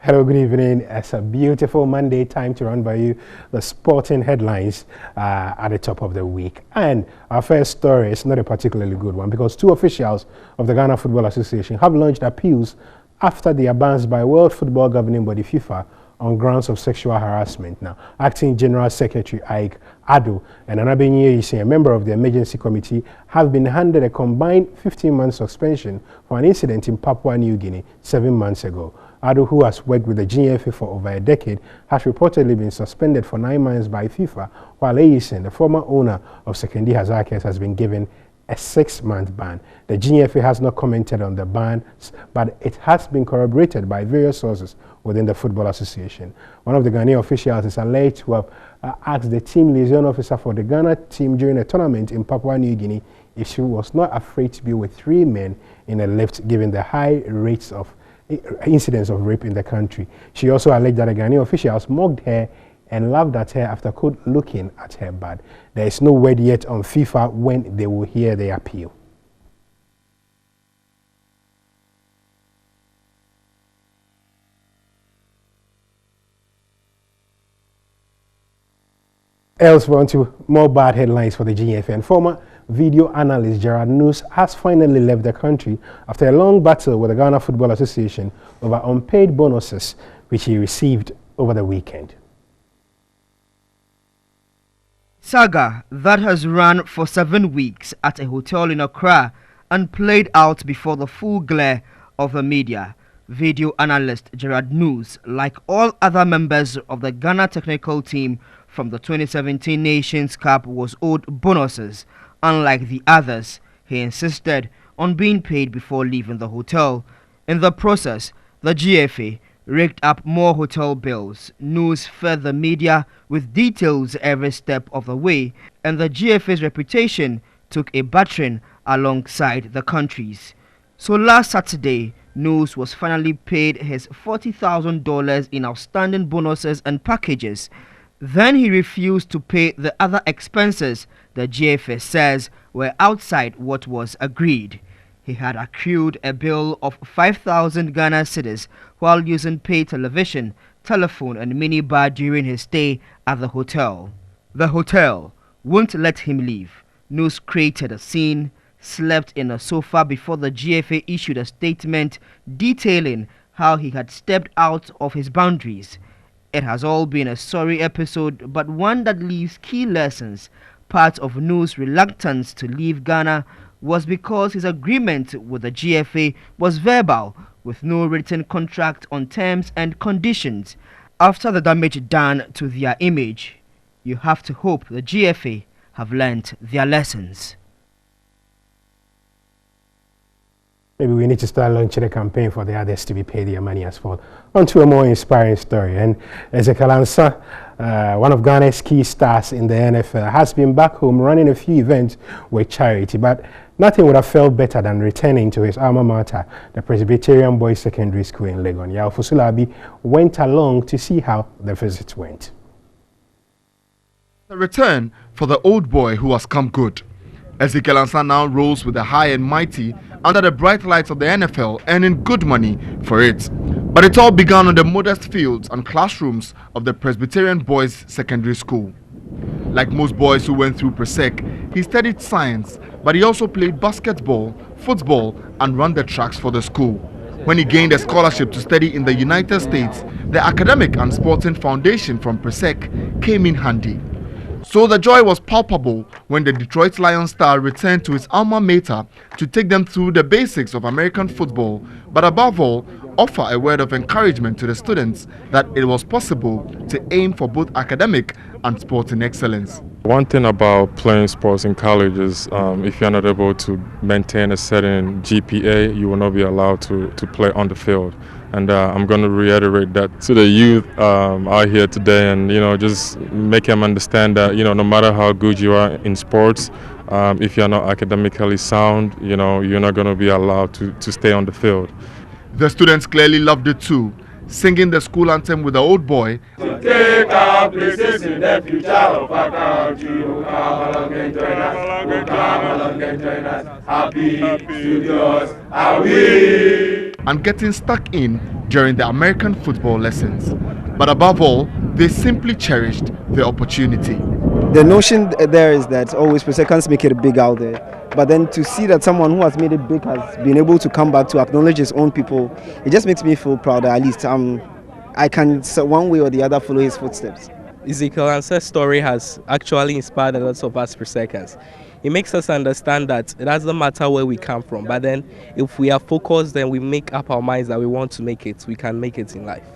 Hello, good evening. It's a beautiful Monday, time to run by you the sporting headlines at the top of the week. And our first story is not a particularly good one because two officials of the Ghana Football Association have launched appeals after they are banned by World Football Governing Body FIFA on grounds of sexual harassment. Now, Acting General Secretary Ike Ado and Anabenye, a member of the emergency committee, have been handed a combined 15-month suspension for an incident in Papua New Guinea 7 months ago. Ado, who has worked with the GFA for over a decade, has reportedly been suspended for 9 months by FIFA, while Ayisen, the former owner of Sekendi Hazakes, has been given a 6-month ban. The GFA has not commented on the ban, but it has been corroborated by various sources within the Football Association. One of the Ghanaian officials is alleged to have asked the team liaison officer for the Ghana team during a tournament in Papua New Guinea if she was not afraid to be with 3 men in a lift, given the high rates of incidents of rape in the country. She also alleged that the Ghanaian officials mocked her and laughed at her after looking at her bad. There is no word yet on FIFA when they will hear the appeal. Elsewhere, on to more bad headlines for the GFA. And former video analyst Gerard News has finally left the country after a long battle with the Ghana Football Association over unpaid bonuses which he received over the weekend. Saga that has run for 7 weeks at a hotel in Accra and played out before the full glare of the media. Video analyst Gerard News, like all other members of the Ghana technical team from the 2017 Nations Cup, was owed bonuses. Unlike the others, he insisted on being paid before leaving the hotel. In the process, the GFA raked up more hotel bills. News fed the media with details every step of the way, and the GFA's reputation took a battering alongside the country's. So last Saturday, News was finally paid his $40,000 in outstanding bonuses and packages. Then he refused to pay the other expenses the GFA says were outside what was agreed. He had accrued a bill of 5,000 Ghana cedis while using paid television, telephone and minibar during his stay at the hotel. The hotel won't let him leave. News created a scene, slept in a sofa before the GFA issued a statement detailing how he had stepped out of his boundaries. It has all been a sorry episode, but one that leaves key lessons. Part of News' reluctance to leave Ghana was because his agreement with the GFA was verbal, with no written contract on terms and conditions. After the damage done to their image, you have to hope the GFA have learnt their lessons. Maybe we need to start launching a campaign for the others to be paid their money as well. On to a more inspiring story. And Ziggy Ansah, one of Ghana's key stars in the NFL, has been back home running a few events with charity. But nothing would have felt better than returning to his alma mater, the Presbyterian Boys Secondary School in Legon. Yao Fusulabi went along to see how the visit went. The return for the old boy who has come good. Ziggy Ansah now rolls with the high and mighty under the bright lights of the NFL, earning good money for it. But it all began on the modest fields and classrooms of the Presbyterian Boys Secondary School. Like most boys who went through Presec, he studied science, but he also played basketball, football, and ran the tracks for the school. When he gained a scholarship to study in the United States, the Academic and Sporting Foundation from Presec came in handy. So the joy was palpable when the Detroit Lions star returned to his alma mater to take them through the basics of American football, but above all, offer a word of encouragement to the students that it was possible to aim for both academic and sporting excellence. One thing about playing sports in college is if you're not able to maintain a certain GPA, you will not be allowed to play on the field. And I'm going to reiterate that to the youth out here today, and just make them understand that no matter how good you are in sports, if you're not academically sound, you're not going to be allowed to stay on the field. The students clearly loved it too, singing the school anthem with the old boy. To take our places in the future of our country, who come along and join us, who come along and join us. Happy studios are we. and getting stuck in during the American football lessons. But above all, they simply cherished the opportunity. The notion there is that always can't make it big out there. But then to see that someone who has made it big has been able to come back to acknowledge his own people, it just makes me feel proud that at least I can one way or the other follow his footsteps. Ziggy Ansah's story has actually inspired a lot of us Presecans. It makes us understand that it doesn't matter where we come from, but then if we are focused and we make up our minds that we want to make it, we can make it in life.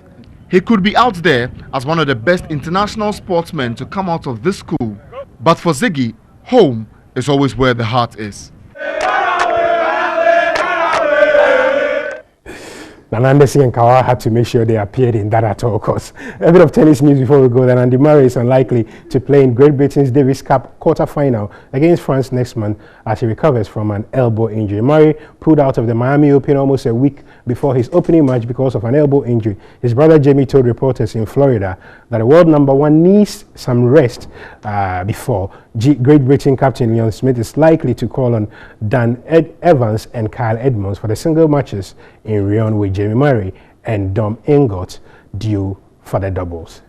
He could be out there as one of the best international sportsmen to come out of this school. But for Ziggy, home is always where the heart is. Nanandesi and Kawa had to make sure they appeared in that at all costs. A bit of tennis news before we go. Then Andy Murray is unlikely to play in Great Britain's Davis Cup quarter-final against France next month as he recovers from an elbow injury. Murray pulled out of the Miami Open almost a week before his opening match because of an elbow injury. His brother Jamie told reporters in Florida that the world #1 needs some rest before Great Britain captain Leon Smith is likely to call on Dan Evans and Kyle Edmonds for the single matches in Rion with Jamie Murray and Dom Ingold due for the doubles.